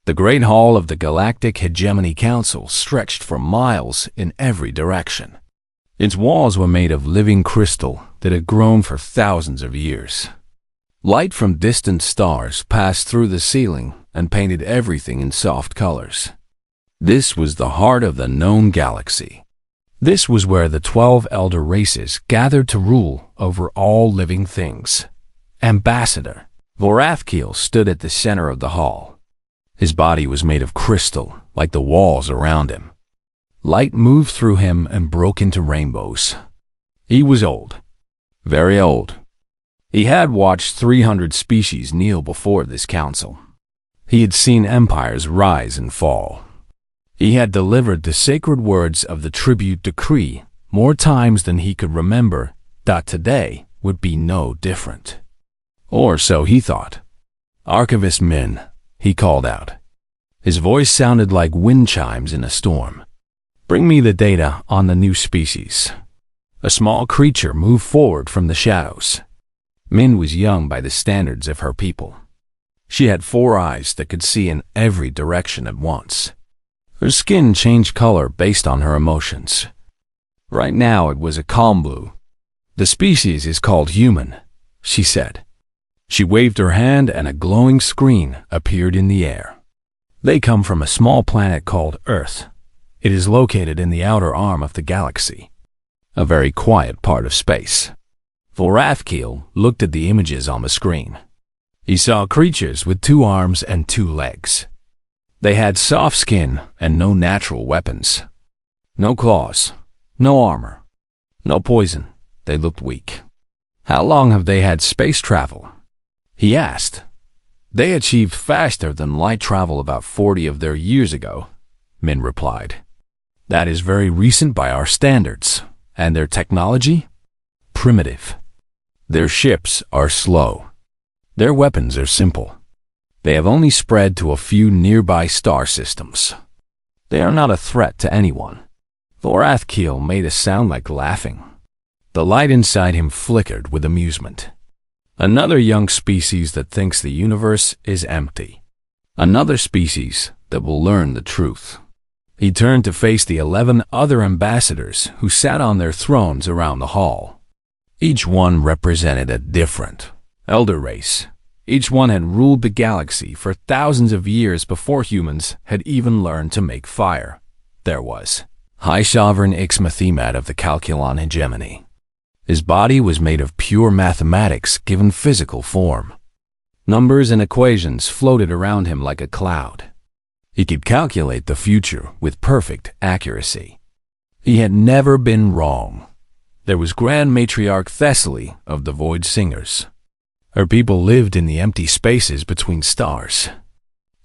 The great hall of the Galactic Hegemony Council stretched for miles in every direction. Its walls were made of living crystal that had grown for thousands of years. Light from distant stars passed through the ceiling and painted everything in soft colors. This was the heart of the known galaxy. This was where the 12 elder races gathered to rule over all living things. Ambassador Vorathkiel stood at the center of the hall. His body was made of crystal, like the walls around him. Light moved through him and broke into rainbows. He was old, very old. He had watched 300 species kneel before this council. He had seen empires rise and fall. He had delivered the sacred words of the tribute decree more times than he could remember. That today would be no different. Or so he thought. Archivist Min, he called out. His voice sounded like wind chimes in a storm. Bring me the data on the new species. A small creature moved forward from the shadows. Min was young by the standards of her people. She had 4 eyes that could see in every direction at once. Her skin changed color based on her emotions. Right now it was a calm blue. The species is called human, she said. She waved her hand and a glowing screen appeared in the air. They come from a small planet called Earth. It is located in the outer arm of the galaxy, a very quiet part of space. Vorathkiel looked at the images on the screen. He saw creatures with 2 arms and 2 legs. They had soft skin and no natural weapons. No claws, no armor, no poison. They looked weak. How long have they had space travel? He asked. They achieved faster than light travel about 40 of their years ago, Min replied. That is very recent by our standards. And their technology? Primitive. Their ships are slow. Their weapons are simple. They have only spread to a few nearby star systems. They are not a threat to anyone. Vorathkiel made a sound like laughing. The light inside him flickered with amusement. Another young species that thinks the universe is empty. Another species that will learn the truth. He turned to face the 11 other ambassadors who sat on their thrones around the hall. Each one represented a different elder race. Each one had ruled the galaxy for thousands of years before humans had even learned to make fire. There was High Sovereign Ixmathimat of the Calculon Hegemony. His body was made of pure mathematics given physical form. Numbers and equations floated around him like a cloud. He could calculate the future with perfect accuracy. He had never been wrong. There was Grand Matriarch Thessaly of the Void Singers. Her people lived in the empty spaces between stars.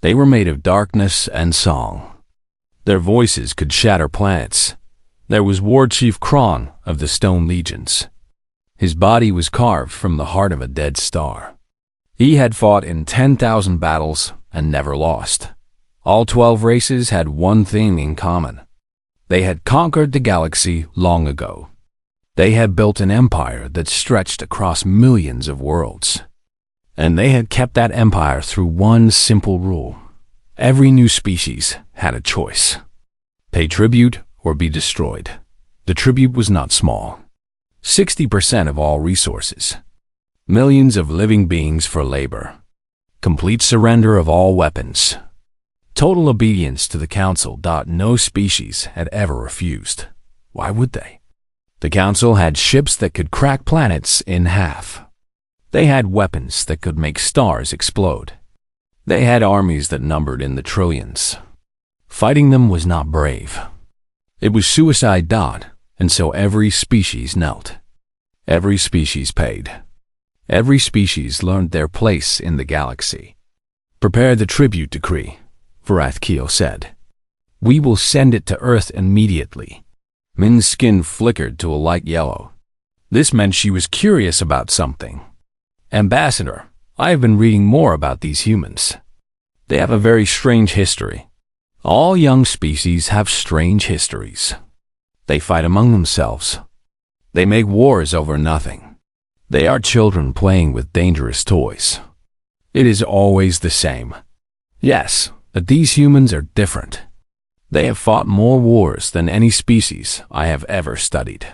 They were made of darkness and song. Their voices could shatter planets. There was War Chief Kron of the Stone Legions. His body was carved from the heart of a dead star. He had fought in 10,000 battles and never lost. All 12 races had one thing in common. They had conquered the galaxy long ago. They had built an empire that stretched across millions of worlds. And they had kept that empire through one simple rule. Every new species had a choice. Pay tribute or be destroyed. The tribute was not small. 60% of all resources. Millions of living beings for labor. Complete surrender of all weapons. Total obedience to the council. No species had ever refused. Why would they? The council had ships that could crack planets in half. They had weapons that could make stars explode. They had armies that numbered in the trillions. Fighting them was not brave. It was suicide. And so every species knelt. Every species paid. Every species learned their place in the galaxy. Prepare the tribute decree, Vorathkiel said. We will send it to Earth immediately. Min's skin flickered to a light yellow. This meant she was curious about something. Ambassador, I have been reading more about these humans. They have a very strange history. All young species have strange histories. They fight among themselves. They make wars over nothing. They are children playing with dangerous toys. It is always the same. Yes, But these humans are different. They have fought more wars than any species I have ever studied.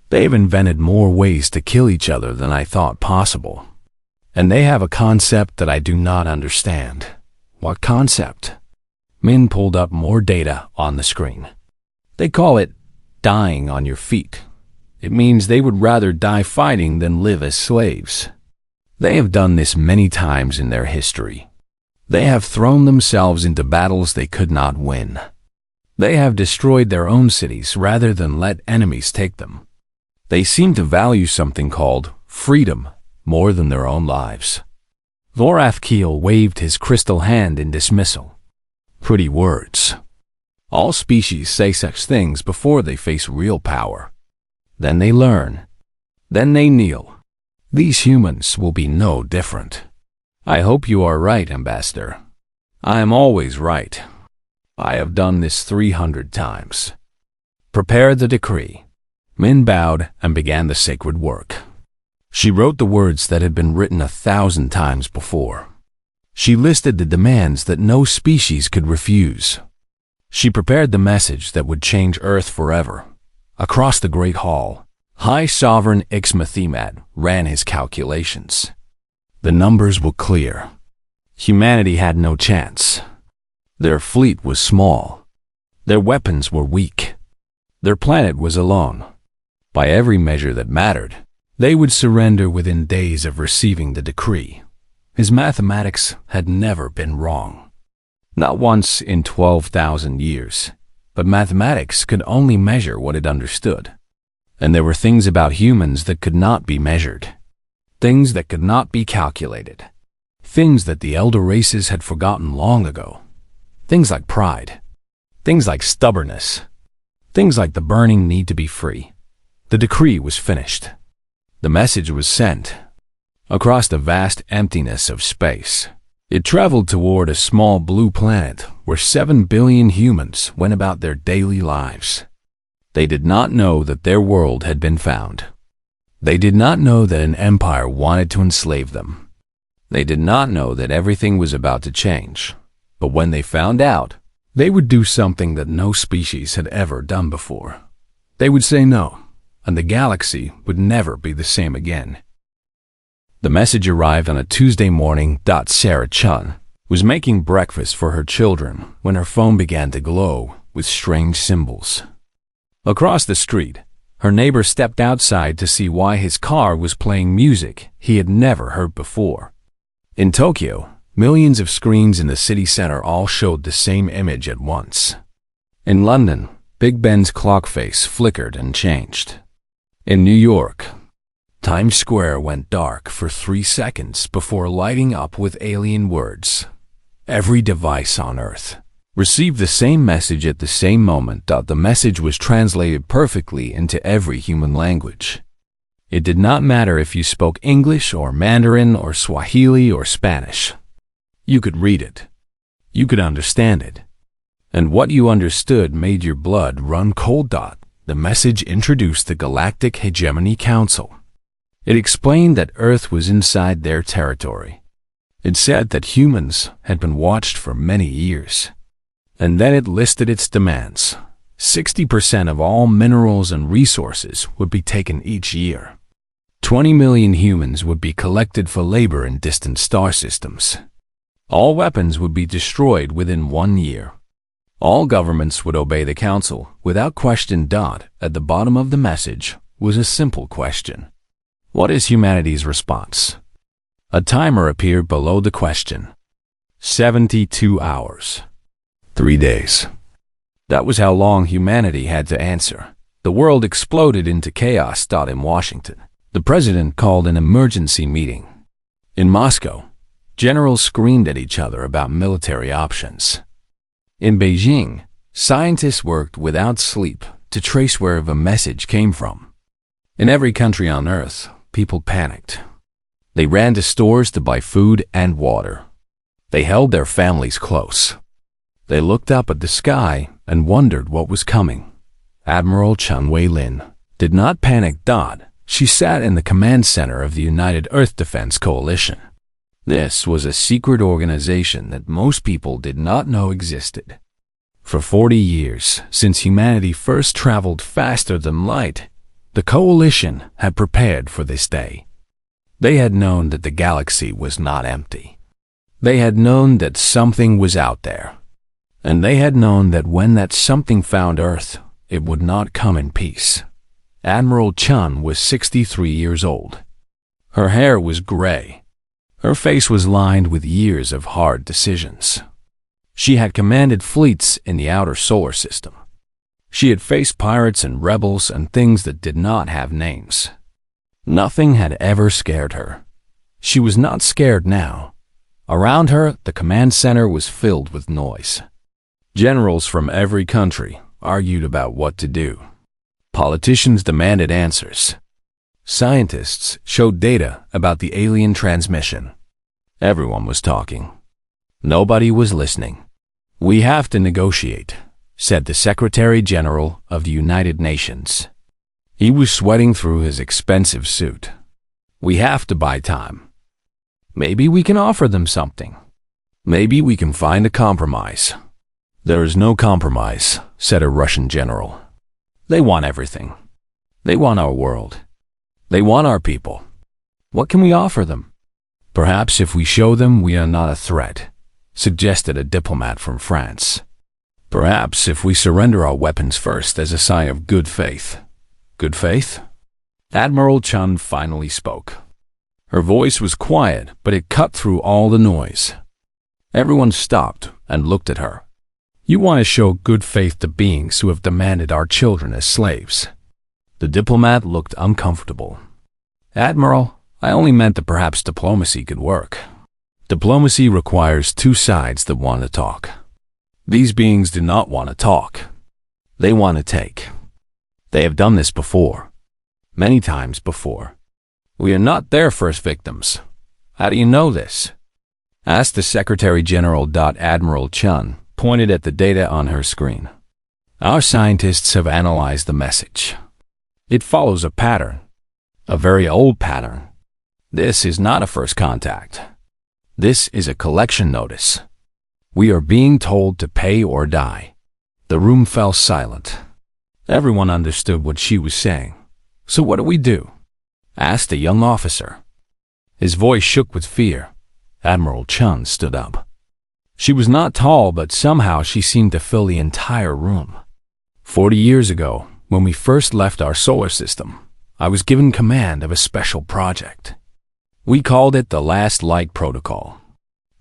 They have invented more ways to kill each other than I thought possible. And they have a concept that I do not understand. What concept? Min pulled up more data on the screen. They call it dying on your feet. It means they would rather die fighting than live as slaves. They have done this many times in their history. They have thrown themselves into battles they could not win. They have destroyed their own cities rather than let enemies take them. They seem to value something called freedom more than their own lives. Lorathkiel waved his crystal hand in dismissal. Pretty words. All species say such things before they face real power. Then they learn. Then they kneel. These humans will be no different. I hope you are right, Ambassador. I am always right. I have done this 300 times. Prepare the decree. Min bowed and began the sacred work. She wrote the words that had been written 1,000 times before. She listed the demands that no species could refuse. She prepared the message that would change Earth forever. Across the Great Hall, High Sovereign Ixmathimat ran his calculations. The numbers were clear. Humanity had no chance. Their fleet was small. Their weapons were weak. Their planet was alone. By every measure that mattered, they would surrender within days of receiving the decree. His mathematics had never been wrong. Not once in 12,000 years, but mathematics could only measure what it understood. And there were things about humans that could not be measured. Things that could not be calculated. Things that the elder races had forgotten long ago. Things like pride. Things like stubbornness. Things like the burning need to be free. The decree was finished. The message was sent. Across the vast emptiness of space, it traveled toward a small blue planet where 7 billion humans went about their daily lives. They did not know that their world had been found. They did not know that an empire wanted to enslave them. They did not know that everything was about to change. But when they found out, they would do something that no species had ever done before. They would say no, and the galaxy would never be the same again. The message arrived on a Tuesday morning. Sarah Chun was making breakfast for her children when her phone began to glow with strange symbols. Across the street, her neighbor stepped outside to see why his car was playing music he had never heard before. In Tokyo, millions of screens in the city center all showed the same image at once. In London, Big Ben's clock face flickered and changed. In New York, Times Square went dark for 3 seconds before lighting up with alien words. Every device on Earth received the same message at the same moment. The message was translated perfectly into every human language. It did not matter if you spoke English or Mandarin or Swahili or Spanish. You could read it. You could understand it. And what you understood made your blood run cold. The message introduced the Galactic Hegemony Council. It explained that Earth was inside their territory. It said that humans had been watched for many years. And then it listed its demands. 60% of all minerals and resources would be taken each year. 20 million humans would be collected for labor in distant star systems. All weapons would be destroyed within 1 year. All governments would obey the council without question. At the bottom of the message was a simple question. What is humanity's response? A timer appeared below the question. 72 hours. 3 days. That was how long humanity had to answer. The world exploded into chaos. In Washington, the president called an emergency meeting. In Moscow, generals screamed at each other about military options. In Beijing, scientists worked without sleep to trace where the message came from. In every country on Earth, people panicked. They ran to stores to buy food and water. They held their families close. They looked up at the sky and wondered what was coming. Admiral Chun Wei-lin did not panic. She sat in the command center of the United Earth Defense Coalition. This was a secret organization that most people did not know existed. For 40 years, since humanity first traveled faster than light, the coalition had prepared for this day. They had known that the galaxy was not empty. They had known that something was out there. And they had known that when that something found Earth, it would not come in peace. Admiral Chun was 63 years old. Her hair was gray. Her face was lined with years of hard decisions. She had commanded fleets in the outer solar system. She had faced pirates and rebels and things that did not have names. Nothing had ever scared her. She was not scared now. Around her, the command center was filled with noise. Generals from every country argued about what to do. Politicians demanded answers. Scientists showed data about the alien transmission. Everyone was talking. Nobody was listening. "We have to negotiate," said the Secretary General of the United Nations. He was sweating through his expensive suit. "We have to buy time. Maybe we can offer them something. Maybe we can find a compromise." "There is no compromise," said a Russian general. "They want everything. They want our world. They want our people. What can we offer them?" "Perhaps if we show them we are not a threat," suggested a diplomat from France. "Perhaps if we surrender our weapons first as a sign of good faith." "Good faith?" Admiral Chun finally spoke. Her voice was quiet, but it cut through all the noise. Everyone stopped and looked at her. "You want to show good faith to beings who have demanded our children as slaves." The diplomat looked uncomfortable. "Admiral, I only meant that perhaps diplomacy could work." Diplomacy requires two sides that want to talk. These beings do not want to talk. They want to take. They have done this before. Many times before. "We are not their first victims." "How do you know this?" asked the Secretary General. Admiral Chun pointed at the data on her screen. "Our scientists have analyzed the message. It follows a pattern. A very old pattern. This is not a first contact. This is a collection notice. We are being told to pay or die." The room fell silent. Everyone understood what she was saying. "So what do we do?" asked a young officer. His voice shook with fear. Admiral Chun stood up. She was not tall, but somehow she seemed to fill the entire room. 40 years ago, when we first left our solar system, I was given command of a special project. We called it the Last Light Protocol.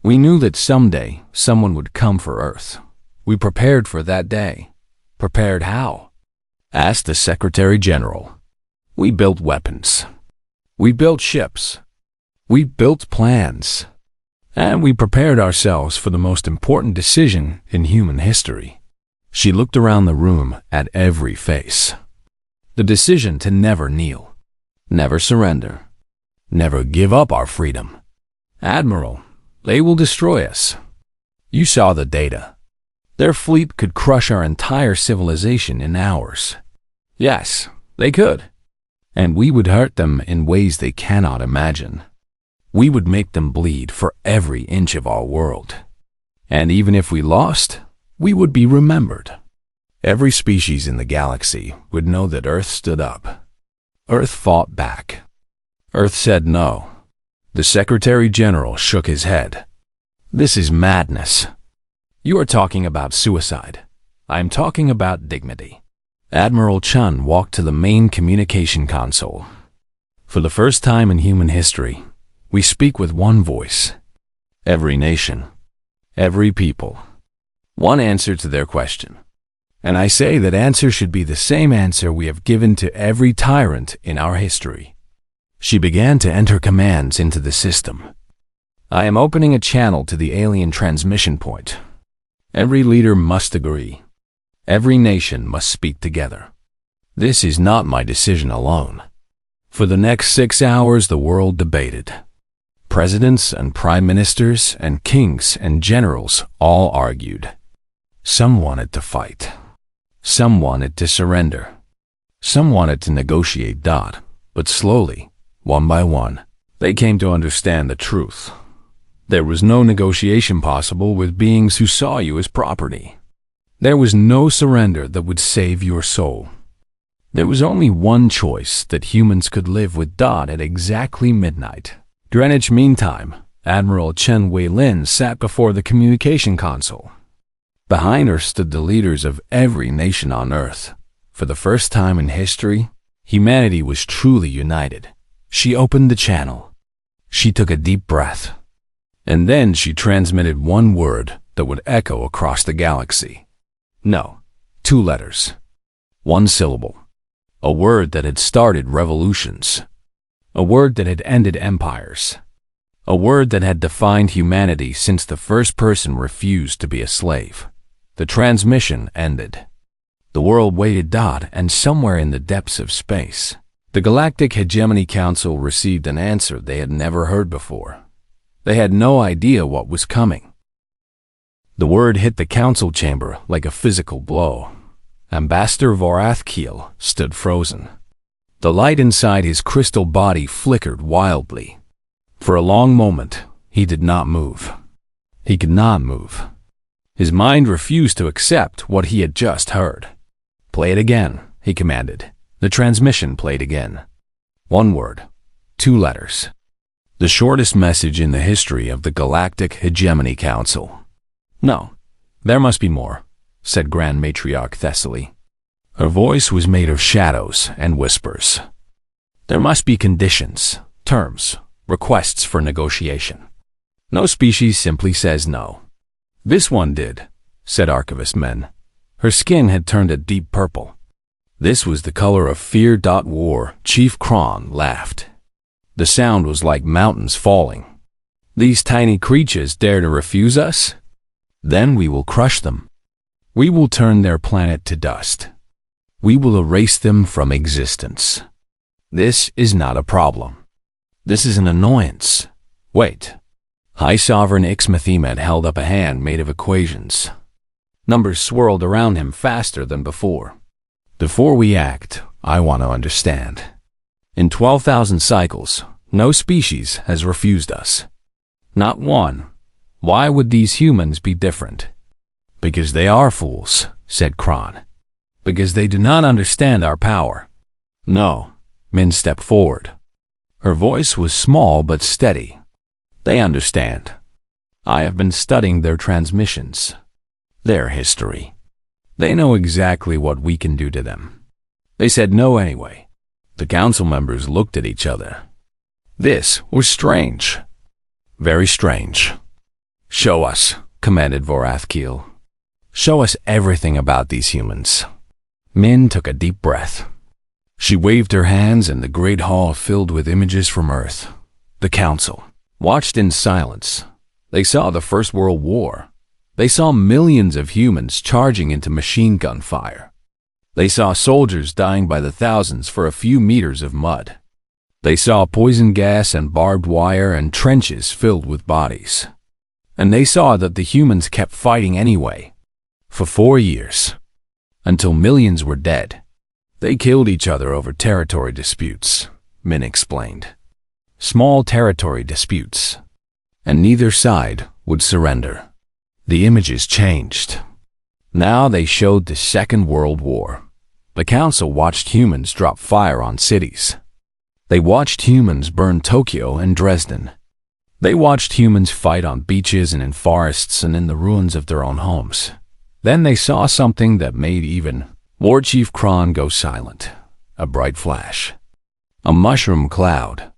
We knew that someday someone would come for Earth. We prepared for that day. Prepared how? Asked the Secretary General. We built weapons. We built ships. We built plans. And we prepared ourselves for the most important decision in human history. She looked around the room at every face. The decision to never kneel, never surrender, never give up our freedom. "Admiral, they will destroy us. You saw the data. Their fleet could crush our entire civilization in hours." "Yes, they could. And we would hurt them in ways they cannot imagine. We would make them bleed for every inch of our world. And even if we lost, we would be remembered. Every species in the galaxy would know that Earth stood up. Earth fought back. Earth said no." The Secretary General shook his head. "This is madness. You are talking about suicide. I am talking about dignity." Admiral Chun walked to the main communication console. "For the first time in human history, we speak with one voice. Every nation, every people. One answer to their question. And I say that answer should be the same answer we have given to every tyrant in our history." She began to enter commands into the system. "I am opening a channel to the alien transmission point. Every leader must agree. Every nation must speak together. This is not my decision alone." For the next 6 hours, the world debated. Presidents and prime ministers and kings and generals all argued. Some wanted to fight. Some wanted to surrender. Some wanted to negotiate. But slowly, one by one, they came to understand the truth. There was no negotiation possible with beings who saw you as property. There was no surrender that would save your soul. There was only one choice, that humans could live with Dot at exactly midnight. Greenwich Mean Time. Admiral Chen Wei-lin sat before the communication console. Behind her stood the leaders of every nation on Earth. For the first time in history, humanity was truly united. She opened the channel. She took a deep breath. And then she transmitted one word that would echo across the galaxy. No, 2 letters. 1 syllable. A word that had started revolutions. A word that had ended empires. A word that had defined humanity since the first person refused to be a slave. The transmission ended. The world waited Dot, and somewhere in the depths of space, the Galactic Hegemony Council received an answer they had never heard before. They had no idea what was coming. The word hit the council chamber like a physical blow. Ambassador Vorathkiel stood frozen. The light inside his crystal body flickered wildly. For a long moment, he did not move. He could not move. His mind refused to accept what he had just heard. "Play it again," he commanded. The transmission played again. 1 word, 2 letters. The shortest message in the history of the Galactic Hegemony Council. "No, there must be more," said Grand Matriarch Thessaly. Her voice was made of shadows and whispers. "There must be conditions, terms, requests for negotiation. No species simply says no." "This one did," said Archivist Men. Her skin had turned a deep purple. "This was the color of fear. War." Chief Kron laughed. The sound was like mountains falling. "These tiny creatures dare to refuse us? Then we will crush them. We will turn their planet to dust. We will erase them from existence. This is not a problem. This is an annoyance. Wait." High Sovereign Ixmathimet held up a hand made of equations. Numbers swirled around him faster than before. "Before we act, I want to understand. In 12,000 cycles, no species has refused us. Not one. Why would these humans be different?" "Because they are fools," said Kron. "Because they do not understand our power." "No." Min stepped forward. Her voice was small but steady. "They understand. I have been studying their transmissions, their history. They know exactly what we can do to them." They said no anyway. The council members looked at each other. This was strange. Very strange. "Show us," commanded Vorathkiel. "Show us everything about these humans." Min took a deep breath. She waved her hands, and the great hall filled with images from Earth. The council watched in silence. They saw the First World War. They saw millions of humans charging into machine gun fire. They saw soldiers dying by the thousands for a few meters of mud. They saw poison gas and barbed wire and trenches filled with bodies. And they saw that the humans kept fighting anyway. For 4 years. Until millions were dead. They killed each other over territory disputes, Min explained. Small territory disputes. And neither side would surrender. The images changed. Now they showed the Second World War. The council watched humans drop fire on cities. They watched humans burn Tokyo and Dresden. They watched humans fight on beaches and in forests and in the ruins of their own homes. Then they saw something that made even War Chief Kron go silent. A bright flash. A mushroom cloud.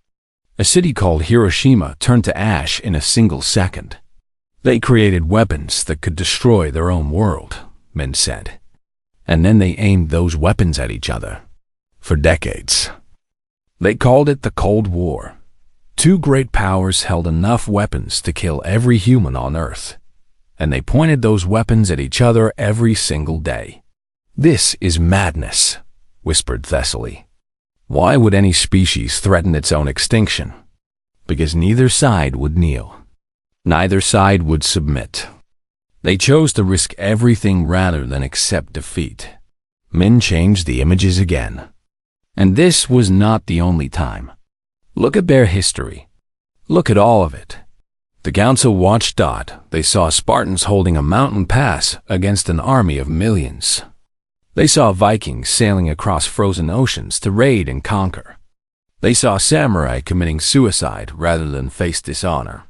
A city called Hiroshima turned to ash in a single second. They created weapons that could destroy their own world, Min said. And then they aimed those weapons at each other. For decades. They called it the Cold War. 2 great powers held enough weapons to kill every human on Earth. And they pointed those weapons at each other every single day. "This is madness," whispered Thessaly. "Why would any species threaten its own extinction? Because neither side would kneel. Neither side would submit. They chose to risk everything rather than accept defeat." Min changed the images again. And this was not the only time. Look at their history. Look at all of it. The council watched. They saw Spartans holding a mountain pass against an army of millions. They saw Vikings sailing across frozen oceans to raid and conquer. They saw samurai committing suicide rather than face dishonor.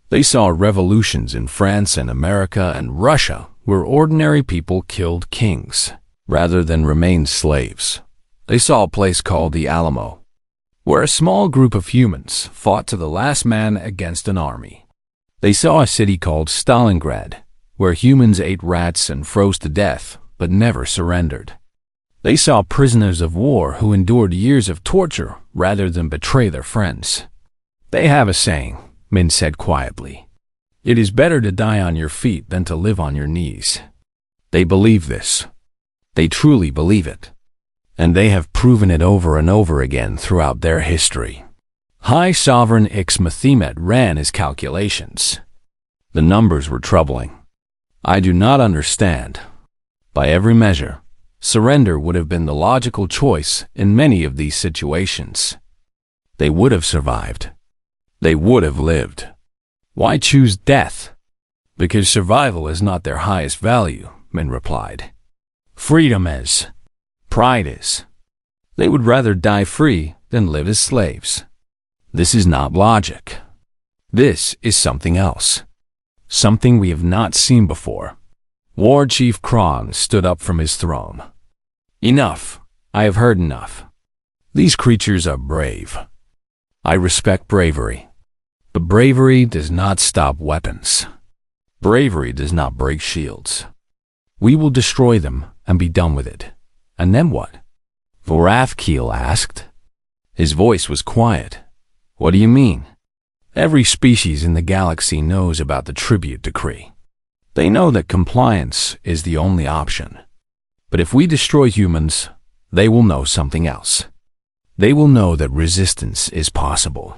They saw revolutions in France and America and Russia where ordinary people killed kings rather than remain slaves. They saw a place called the Alamo, where a small group of humans fought to the last man against an army. They saw a city called Stalingrad, where humans ate rats and froze to death but never surrendered. They saw prisoners of war who endured years of torture rather than betray their friends. They have a saying, Min said quietly. It is better to die on your feet than to live on your knees. They believe this. They truly believe it. And they have proven it over and over again throughout their history. High Sovereign Ixmathimet ran his calculations. The numbers were troubling. I do not understand. By every measure, surrender would have been the logical choice in many of these situations. They would have survived. They would have lived. Why choose death? Because survival is not their highest value, Min replied. Freedom is. Pride is. They would rather die free than live as slaves. This is not logic. This is something else. Something we have not seen before. War Chief Kron stood up from his throne. Enough. I have heard enough. These creatures are brave. I respect bravery. But bravery does not stop weapons. Bravery does not break shields. We will destroy them and be done with it. And then what? Vorathkiel asked. His voice was quiet. What do you mean? Every species in the galaxy knows about the tribute decree. They know that compliance is the only option. But if we destroy humans, they will know something else. They will know that resistance is possible.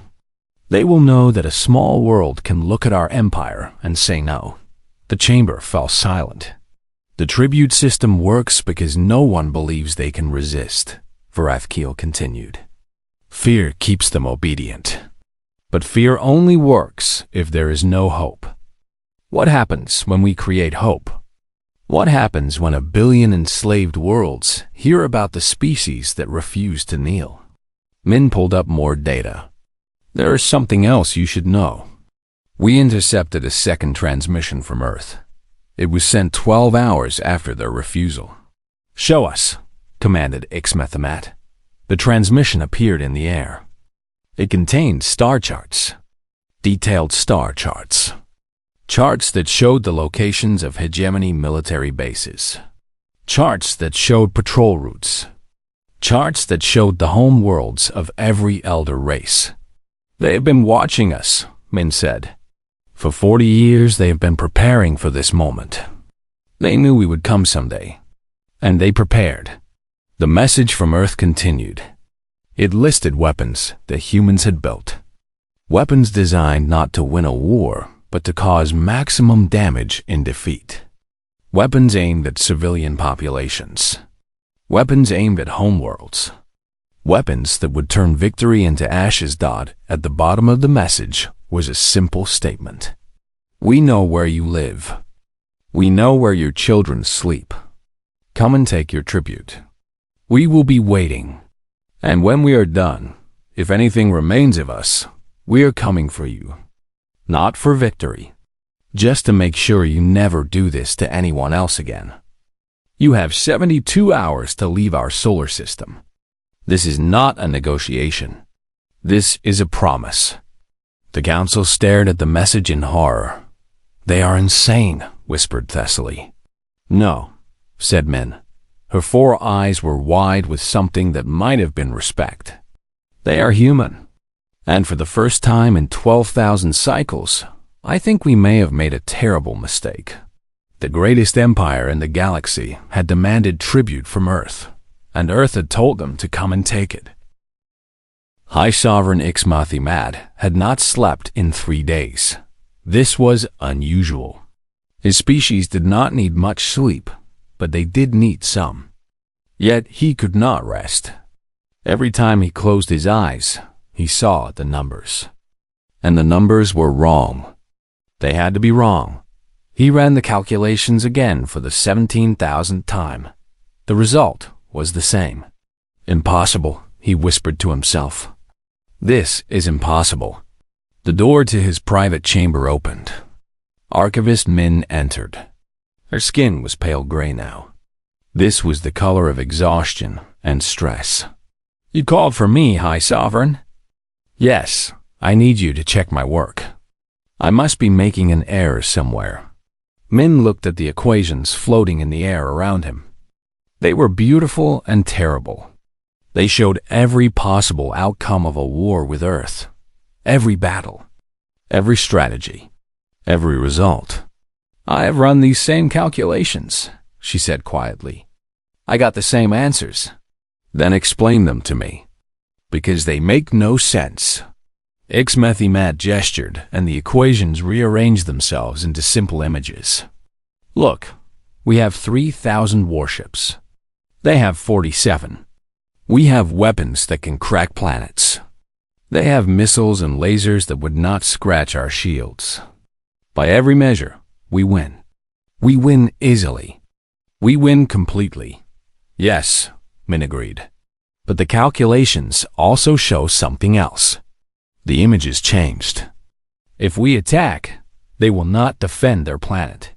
They will know that a small world can look at our empire and say no. The chamber fell silent. The tribute system works because no one believes they can resist, Vorathkiel continued. Fear keeps them obedient. But fear only works if there is no hope. What happens when we create hope? What happens when 1 billion enslaved worlds hear about the species that refuse to kneel? Min pulled up more data. There is something else you should know. We intercepted a second transmission from Earth. It was sent 12 hours after their refusal. Show us, commanded Ixmathimet. The transmission appeared in the air. It contained star charts. Detailed star charts. Charts that showed the locations of hegemony military bases. Charts that showed patrol routes. Charts that showed the home worlds of every elder race. They have been watching us, Min said. For 40 years they have been preparing for this moment. They knew we would come someday. And they prepared. The message from Earth continued. It listed weapons that humans had built. Weapons designed not to win a war, but to cause maximum damage in defeat. Weapons aimed at civilian populations. Weapons aimed at homeworlds. Weapons that would turn victory into ashes. At the bottom of the message was a simple statement. We know where you live. We know where your children sleep. Come and take your tribute. We will be waiting. And when we are done, if anything remains of us, we are coming for you. Not for victory. Just to make sure you never do this to anyone else again. You have 72 hours to leave our solar system. This is not a negotiation. This is a promise. The council stared at the message in horror. They are insane, whispered Thessaly. No, said Min. Her 4 eyes were wide with something that might have been respect. They are human. And for the first time in 12,000 cycles, I think we may have made a terrible mistake. The greatest empire in the galaxy had demanded tribute from Earth, and Earth had told them to come and take it. High Sovereign Ixmathimet had not slept in 3 days. This was unusual. His species did not need much sleep, but they did need some. Yet he could not rest. Every time he closed his eyes, he saw the numbers. And the numbers were wrong. They had to be wrong. He ran the calculations again for the 17,000th time. The result was the same. Impossible, he whispered to himself. This is impossible. The door to his private chamber opened. Archivist Min entered. Her skin was pale gray now. This was the color of exhaustion and stress. You called for me, High Sovereign? Yes, I need you to check my work. I must be making an error somewhere. Min looked at the equations floating in the air around him. They were beautiful and terrible. They showed every possible outcome of a war with Earth. Every battle. Every strategy. Every result. I have run these same calculations, she said quietly. I got the same answers. Then explain them to me. Because they make no sense. Ixmethimat gestured, and the equations rearranged themselves into simple images. Look, we have 3,000 warships. They have 47. We have weapons that can crack planets. They have missiles and lasers that would not scratch our shields. By every measure, we win. We win easily. We win completely. Yes, Min agreed. But the calculations also show something else. The images changed. If we attack, they will not defend their planet.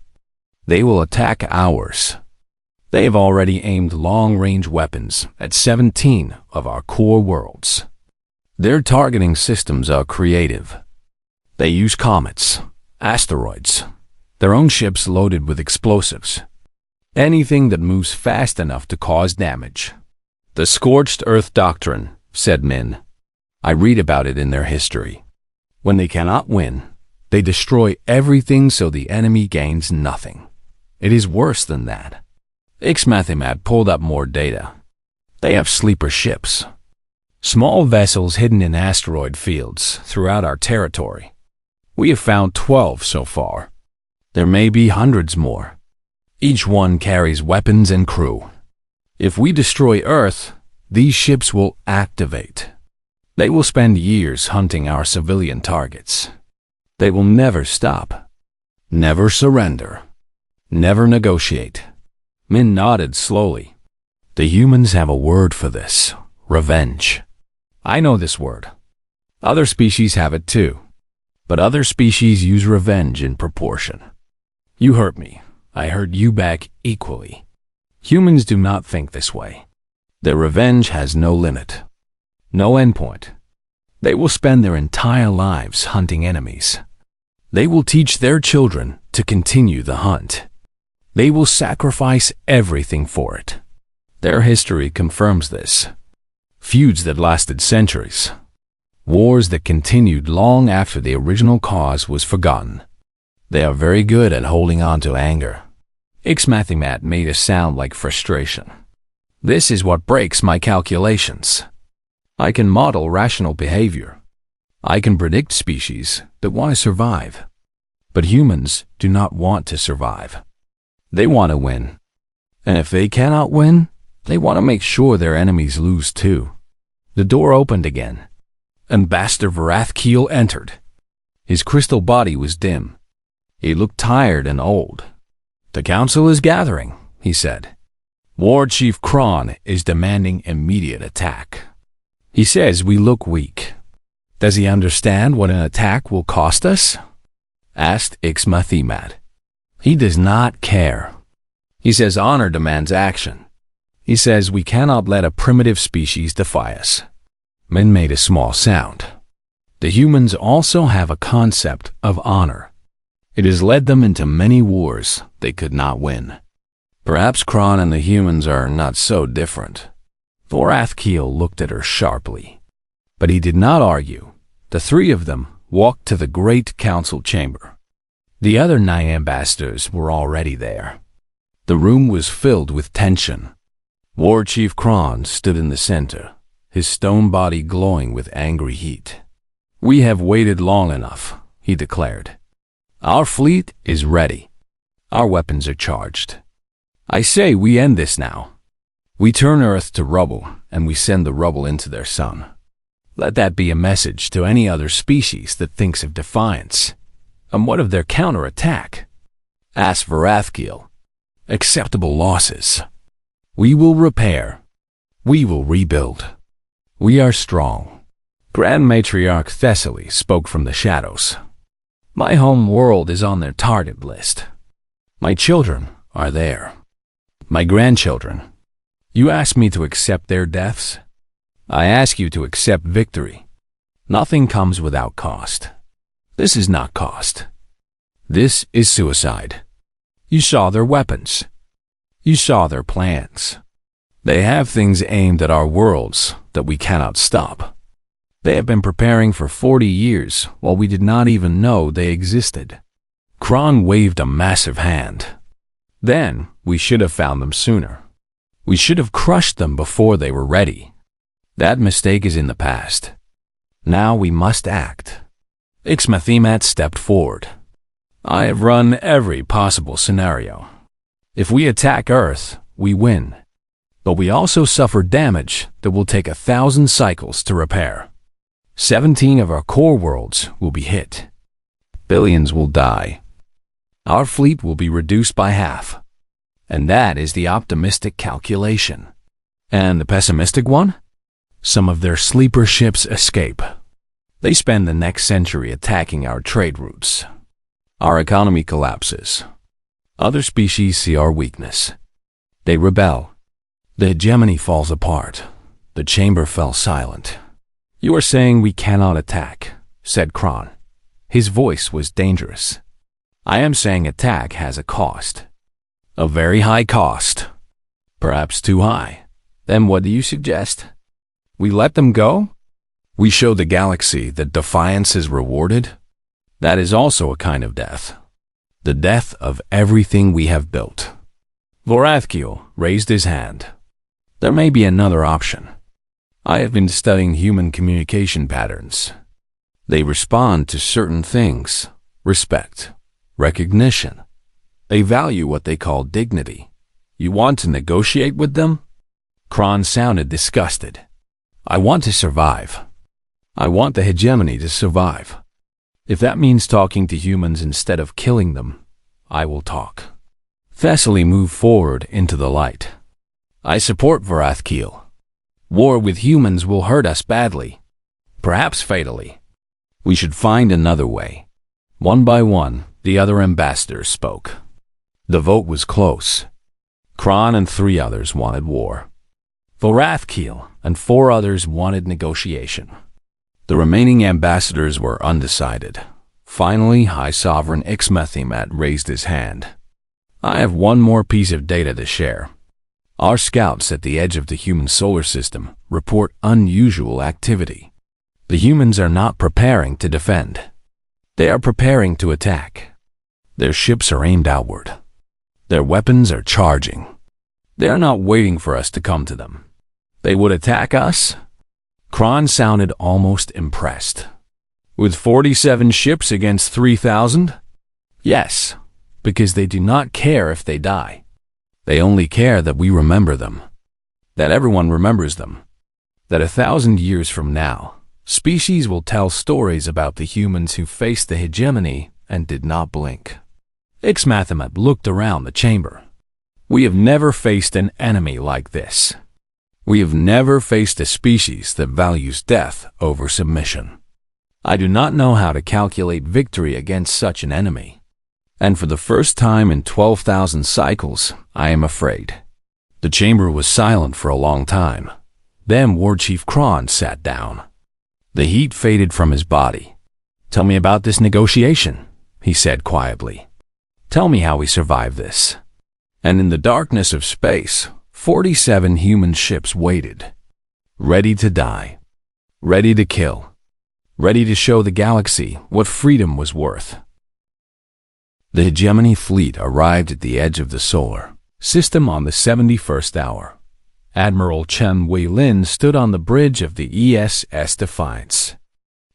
They will attack ours. They have already aimed long-range weapons at 17 of our core worlds. Their targeting systems are creative. They use comets, asteroids, their own ships loaded with explosives. Anything that moves fast enough to cause damage. The Scorched Earth Doctrine, said Min. I read about it in their history. When they cannot win, they destroy everything so the enemy gains nothing. It is worse than that. Ixmathimat pulled up more data. They have sleeper ships. Small vessels hidden in asteroid fields throughout our territory. We have found 12 so far. There may be hundreds more. Each one carries weapons and crew. If we destroy Earth, these ships will activate. They will spend years hunting our civilian targets. They will never stop. Never surrender. Never negotiate. Min nodded slowly. The humans have a word for this. Revenge. I know this word. Other species have it too. But other species use revenge in proportion. You hurt me. I hurt you back equally. Humans do not think this way. Their revenge has no limit. No endpoint. They will spend their entire lives hunting enemies. They will teach their children to continue the hunt. They will sacrifice everything for it. Their history confirms this. Feuds that lasted centuries. Wars that continued long after the original cause was forgotten. They are very good at holding on to anger. Ixmathimat made a sound like frustration. This is what breaks my calculations. I can model rational behavior. I can predict species that want to survive. But humans do not want to survive. They want to win. And if they cannot win, they want to make sure their enemies lose too. The door opened again. Ambassador Varathkeel entered. His crystal body was dim. He looked tired and old. The council is gathering, he said. War Chief Kron is demanding immediate attack. He says we look weak. Does he understand what an attack will cost us? Asked Ixmathimat. He does not care. He says honor demands action. He says we cannot let a primitive species defy us. Min made a small sound. The humans also have a concept of honor. It has led them into many wars they could not win. Perhaps Kron and the humans are not so different. Varathkeel looked at her sharply. But he did not argue. The three of them walked to the great council chamber. The other 9 ambassadors were already there. The room was filled with tension. War Chief Kron stood in the center, his stone body glowing with angry heat. We have waited long enough, he declared. Our fleet is ready. Our weapons are charged. I say we end this now. We turn Earth to rubble, and we send the rubble into their sun. Let that be a message to any other species that thinks of defiance. And what of their counterattack? Asked Varathkiel. Acceptable losses. We will repair. We will rebuild. We are strong. Grand Matriarch Thessaly spoke from the shadows. My home world is on their target list. My children are there. My grandchildren. You ask me to accept their deaths? I ask you to accept victory. Nothing comes without cost. This is not cost. This is suicide. You saw their weapons. You saw their plans. They have things aimed at our worlds that we cannot stop. They have been preparing for 40 years while we did not even know they existed. Kron waved a massive hand. Then we should have found them sooner. We should have crushed them before they were ready. That mistake is in the past. Now we must act. Ixmathimat stepped forward. I have run every possible scenario. If we attack Earth, we win. But we also suffer damage that will take 1,000 cycles to repair. 17 of our core worlds will be hit. Billions will die. Our fleet will be reduced by half. And that is the optimistic calculation. And the pessimistic one? Some of their sleeper ships escape. They spend the next century attacking our trade routes. Our economy collapses. Other species see our weakness. They rebel. The hegemony falls apart. The chamber fell silent. You are saying we cannot attack, said Kron. His voice was dangerous. I am saying attack has a cost. A very high cost. Perhaps too high. Then what do you suggest? We let them go? We show the galaxy that defiance is rewarded? That is also a kind of death. The death of everything we have built. Varathkiel raised his hand. There may be another option. I have been studying human communication patterns. They respond to certain things, respect, recognition. They value what they call dignity. You want to negotiate with them? Kron sounded disgusted. I want to survive. I want the hegemony to survive. If that means talking to humans instead of killing them, I will talk. Thessaly moved forward into the light. I support Varathkiel. War with humans will hurt us badly, perhaps fatally. We should find another way. One by one, the other ambassadors spoke. The vote was close. Kron and 3 others wanted war. Varathkiel and 4 others wanted negotiation. The remaining ambassadors were undecided. Finally, High Sovereign Ixmathimat raised his hand. I have one more piece of data to share. Our scouts at the edge of the human solar system report unusual activity. The humans are not preparing to defend. They are preparing to attack. Their ships are aimed outward. Their weapons are charging. They are not waiting for us to come to them. They would attack us? Kron sounded almost impressed. With 47 ships against 3,000? Yes, because they do not care if they die. They only care that we remember them, that everyone remembers them, that 1,000 years from now, species will tell stories about the humans who faced the hegemony and did not blink. Ixmathimat looked around the chamber. We have never faced an enemy like this. We have never faced a species that values death over submission. I do not know how to calculate victory against such an enemy. And for the first time in 12,000 cycles, I am afraid. The chamber was silent for a long time. Then War Chief Kron sat down. The heat faded from his body. Tell me about this negotiation, he said quietly. Tell me how we survive this. And in the darkness of space, 47 human ships waited, ready to die, ready to kill, ready to show the galaxy what freedom was worth. The hegemony fleet arrived at the edge of the solar system on the 71st hour. Admiral Chen Wei-Lin stood on the bridge of the ESS Defiance.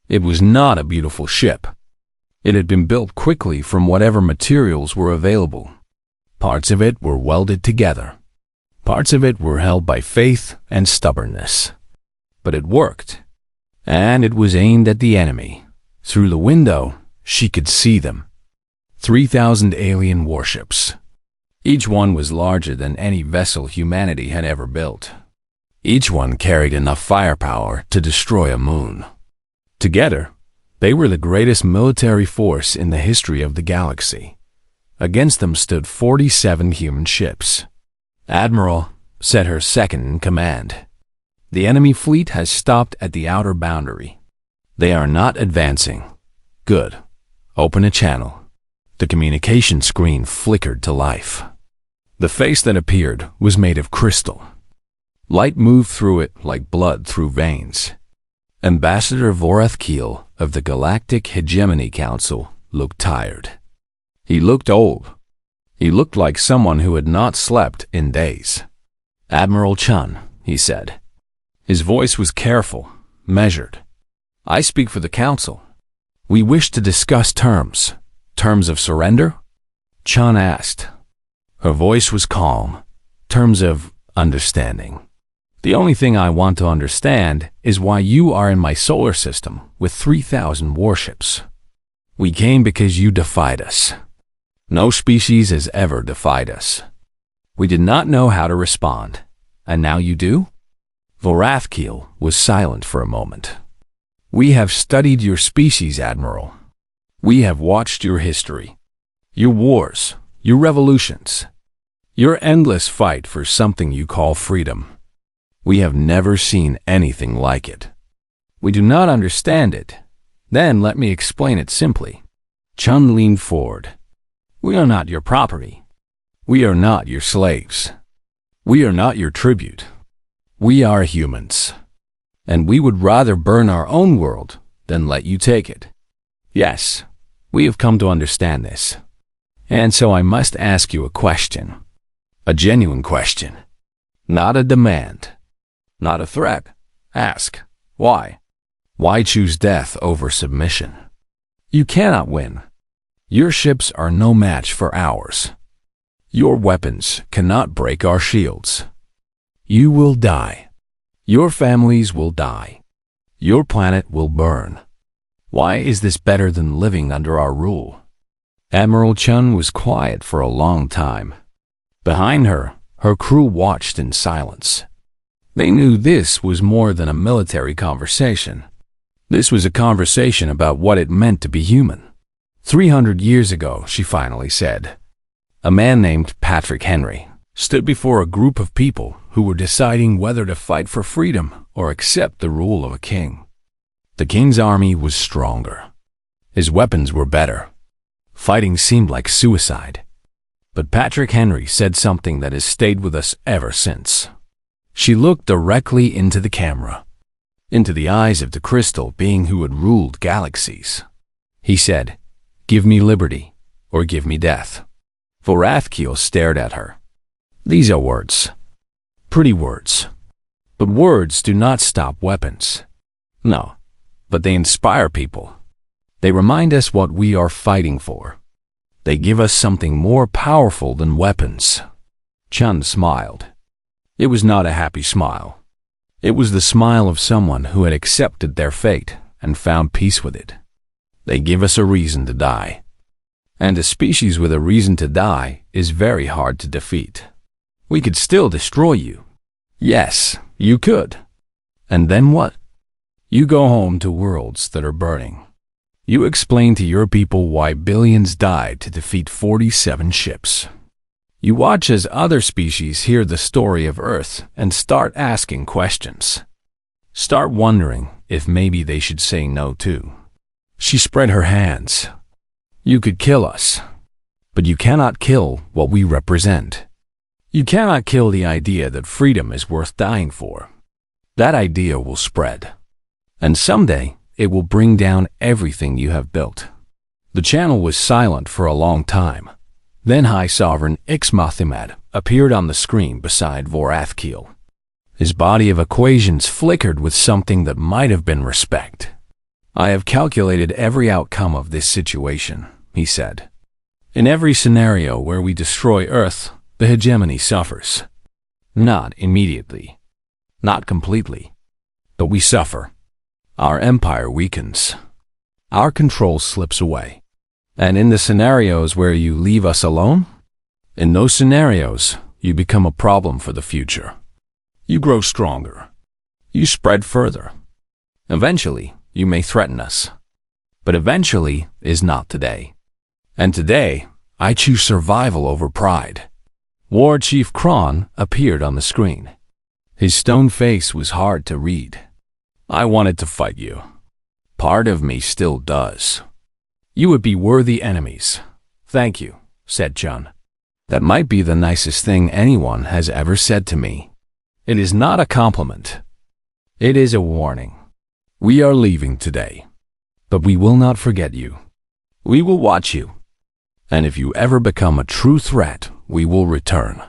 It was not a beautiful ship. It had been built quickly from whatever materials were available. Parts of it were welded together. Parts of it were held by faith and stubbornness. But it worked. And it was aimed at the enemy. Through the window, she could see them. 3,000 alien warships. Each one was larger than any vessel humanity had ever built. Each one carried enough firepower to destroy a moon. Together, they were the greatest military force in the history of the galaxy. Against them stood 47 human ships. "Admiral," said her second-in-command, "the enemy fleet has stopped at the outer boundary. They are not advancing." "Good. Open a channel." The communication screen flickered to life. The face that appeared was made of crystal. Light moved through it like blood through veins. Ambassador Vorathkiel of the Galactic Hegemony Council looked tired. He looked old. He looked like someone who had not slept in days. "Admiral Chun," he said. His voice was careful, measured. "I speak for the Council. We wish to discuss terms. Terms of surrender?" Chun asked. Her voice was calm. "Terms of understanding. The only thing I want to understand is why you are in my solar system with 3,000 warships. We came because you defied us. No species has ever defied us. We did not know how to respond, and now you do?" Vorathkiel was silent for a moment. "We have studied your species, Admiral. We have watched your history, your wars, your revolutions, your endless fight for something you call freedom. We have never seen anything like it. We do not understand it. Then let me explain it simply." Chun leaned forward. "We are not your property. We are not your slaves. We are not your tribute. We are humans. And we would rather burn our own world than let you take it. Yes, we have come to understand this. And so I must ask you a question. A genuine question. Not a demand. Not a threat. Ask, why? Why choose death over submission? You cannot win. Your ships are no match for ours. Your weapons cannot break our shields. You will die. Your families will die. Your planet will burn. Why is this better than living under our rule?" Admiral Chun was quiet for a long time. Behind her, her crew watched in silence. They knew this was more than a military conversation. This was a conversation about what it meant to be human. 300 years ago, she finally said, a man named Patrick Henry stood before a group of people who were deciding whether to fight for freedom or accept the rule of a king. The king's army was stronger. His weapons were better. Fighting seemed like suicide. But Patrick Henry said something that has stayed with us ever since. She looked directly into the camera, into the eyes of the crystal being who had ruled galaxies. He said, "Give me liberty, or give me death." Vorathkiel stared at her. "These are words. Pretty words. But words do not stop weapons. No, but they inspire people. They remind us what we are fighting for. They give us something more powerful than weapons." Chun smiled. It was not a happy smile. It was the smile of someone who had accepted their fate and found peace with it. They give us a reason to die. And a species with a reason to die is very hard to defeat. We could still destroy you. Yes, you could. And then what? You go home to worlds that are burning. You explain to your people why billions died to defeat 47 ships. You watch as other species hear the story of Earth and start asking questions. Start wondering if maybe they should say no too. She spread her hands. You could kill us, but you cannot kill what we represent. You cannot kill the idea that freedom is worth dying for. That idea will spread, and someday it will bring down everything you have built. The channel was silent for a long time. Then High Sovereign Ixmathimad appeared on the screen beside Vorathkiel. His body of equations flickered with something that might have been respect. "I have calculated every outcome of this situation," he said. "In every scenario where we destroy Earth, the hegemony suffers. Not immediately. Not completely. But we suffer. Our empire weakens. Our control slips away. And in the scenarios where you leave us alone? In those scenarios, you become a problem for the future. You grow stronger. You spread further. Eventually, you may threaten us. But eventually is not today. And today, I choose survival over pride. War Chief Kron appeared on the screen. His stone face was hard to read. I wanted to fight you. Part of me still does. You would be worthy enemies. Thank you, said Chun. That might be the nicest thing anyone has ever said to me. It is not a compliment. It is a warning. We are leaving today. But we will not forget you. We will watch you. And if you ever become a true threat, we will return.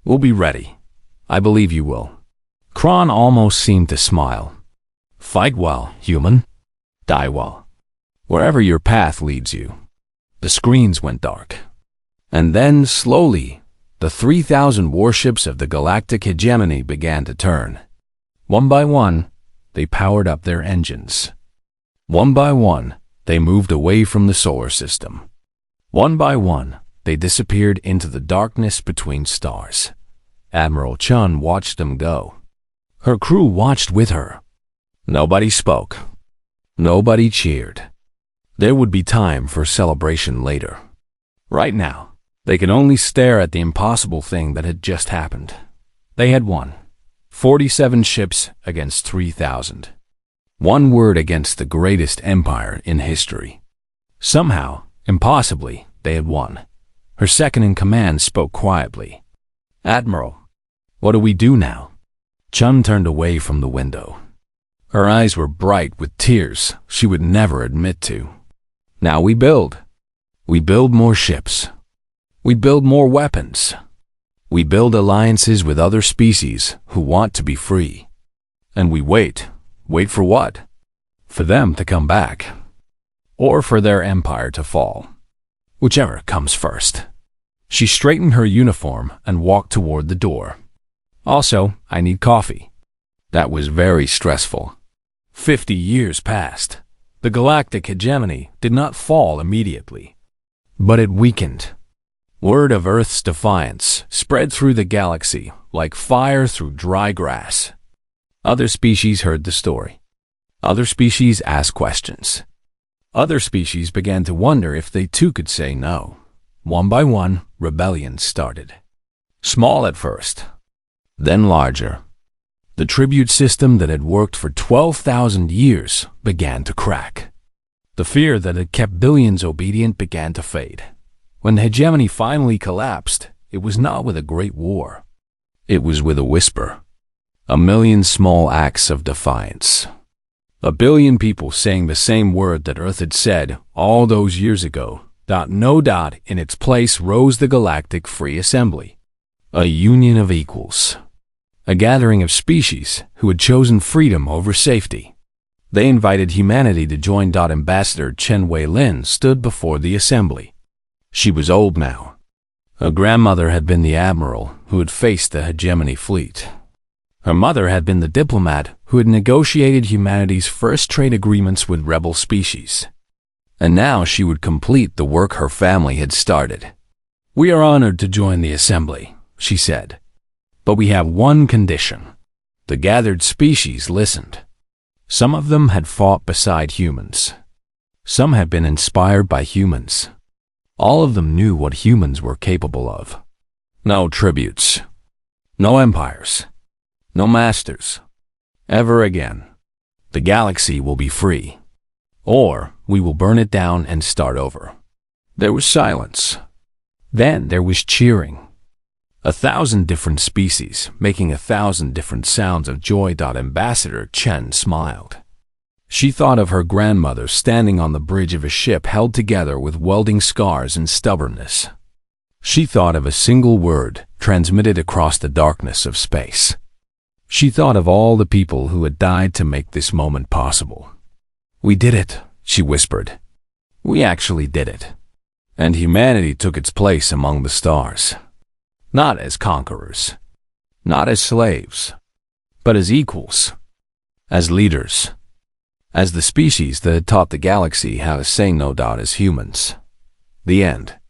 We'll be ready. I believe you will. Kron almost seemed to smile. Fight well, human. Die well. Wherever your path leads you. The screens went dark. And then, slowly, the 3,000 warships of the galactic hegemony began to turn. One by one, they powered up their engines. One by one, they moved away from the solar system. One by one, they disappeared into the darkness between stars. Admiral Chun watched them go. Her crew watched with her. Nobody spoke. Nobody cheered. There would be time for celebration later. Right now, they could only stare at the impossible thing that had just happened. They had won. 47 ships against 3,000. One word against the greatest empire in history. Somehow, impossibly, they had won. Her second-in-command spoke quietly. Admiral, what do we do now? Chun turned away from the window. Her eyes were bright with tears she would never admit to. Now we build. We build more ships. We build more weapons. We build alliances with other species who want to be free. And we wait. Wait for what? For them to come back. Or for their empire to fall. Whichever comes first. She straightened her uniform and walked toward the door. Also, I need coffee. That was very stressful. 50 years passed. The galactic hegemony did not fall immediately. But it weakened. Word of Earth's defiance spread through the galaxy like fire through dry grass. Other species heard the story. Other species asked questions. Other species began to wonder if they too could say no. One by one, rebellions started. Small at first, then larger. The tribute system that had worked for 12,000 years began to crack. The fear that had kept billions obedient began to fade. When the hegemony finally collapsed, it was not with a great war. It was with a whisper. A million small acts of defiance. A billion people saying the same word that Earth had said all those years ago. In its place rose the Galactic Free Assembly. A union of equals. A gathering of species who had chosen freedom over safety. They invited humanity to join. Ambassador Chen Wei-Lin stood before the assembly. She was old now. Her grandmother had been the admiral who had faced the hegemony fleet. Her mother had been the diplomat who had negotiated humanity's first trade agreements with rebel species. And now she would complete the work her family had started. We are honored to join the assembly, she said. But we have one condition. The gathered species listened. Some of them had fought beside humans. Some had been inspired by humans. All of them knew what humans were capable of. No tributes. No empires. No masters. Ever again. The galaxy will be free. Or we will burn it down and start over. There was silence. Then there was cheering. 1,000 different species, making 1,000 different sounds of joy. Ambassador Chen smiled. She thought of her grandmother standing on the bridge of a ship held together with welding scars and stubbornness. She thought of a single word transmitted across the darkness of space. She thought of all the people who had died to make this moment possible. We did it, she whispered. We actually did it. And humanity took its place among the stars. Not as conquerors, not as slaves, but as equals, as leaders, as the species that had taught the galaxy how to say no. As humans, The end.